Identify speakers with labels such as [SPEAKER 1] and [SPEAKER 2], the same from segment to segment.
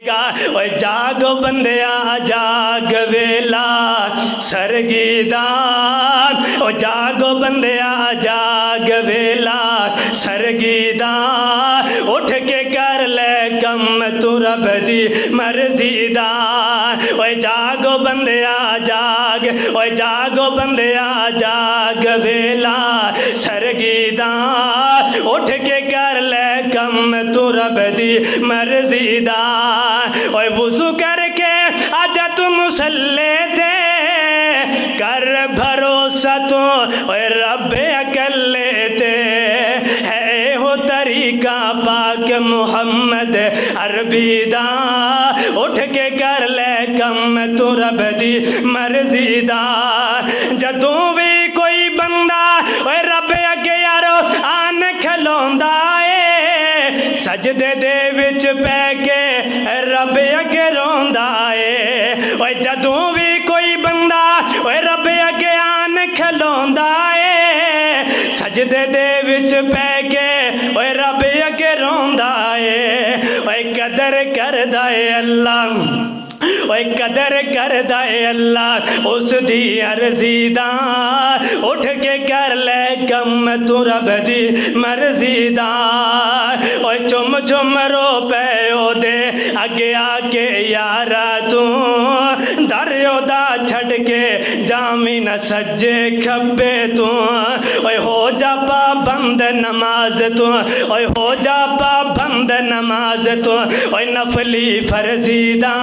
[SPEAKER 1] اوے جاگو بندیا جاگ ویلا سرگی دا، او جاگو بندیا جاگ ویلا سرگی دا، اٹھ کے کر لے کم تو رب دی مرضی دا۔ اوے جاگو بندیا جاگ، اوے جاگو بندیا جاگ ویلا سرگی دا، اٹھ کے کر لے کم تو رب دی مرضی دا۔ اوے وضو کر کے آجا تو مسلے دے، کر بھروسہ تو اوے رب اکلے تے، ہے ہو طریقہ پاک محمد عربی دا، اٹھ کے کر لے کم تو رب دی مرضی دا۔ جدوں بھی کوئی بندہ اوے رب اگے یارو آن کھلوندا اے، سجدے دے وچ پے کے رب اگے روندا اے۔ اوے جدوں بھی کوئی بندہ اوے رب اگے آن کھلوندا اے، سجدے دے وچ پے کے اوے رب اگے روندا اے۔ اوے قدر کردا اے اللہ، اوے قدر کردا اے اللہ اس دی عرضی دا، اٹھ کے کر لے کم تو رب دی مرضی دا۔ اوے چم چم رو پے او دے اگے آ کے یارا تو، دریو دا چھڑ کے جامی نہ سجے کھبے تو، اوے ہو جا پابند نماز تو، اوے ہو جا پابند نماز تو، اوے نفلی فرضی دا،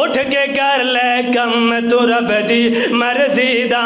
[SPEAKER 1] اٹھ کے کر لے کم تو رب دی مرضی دا۔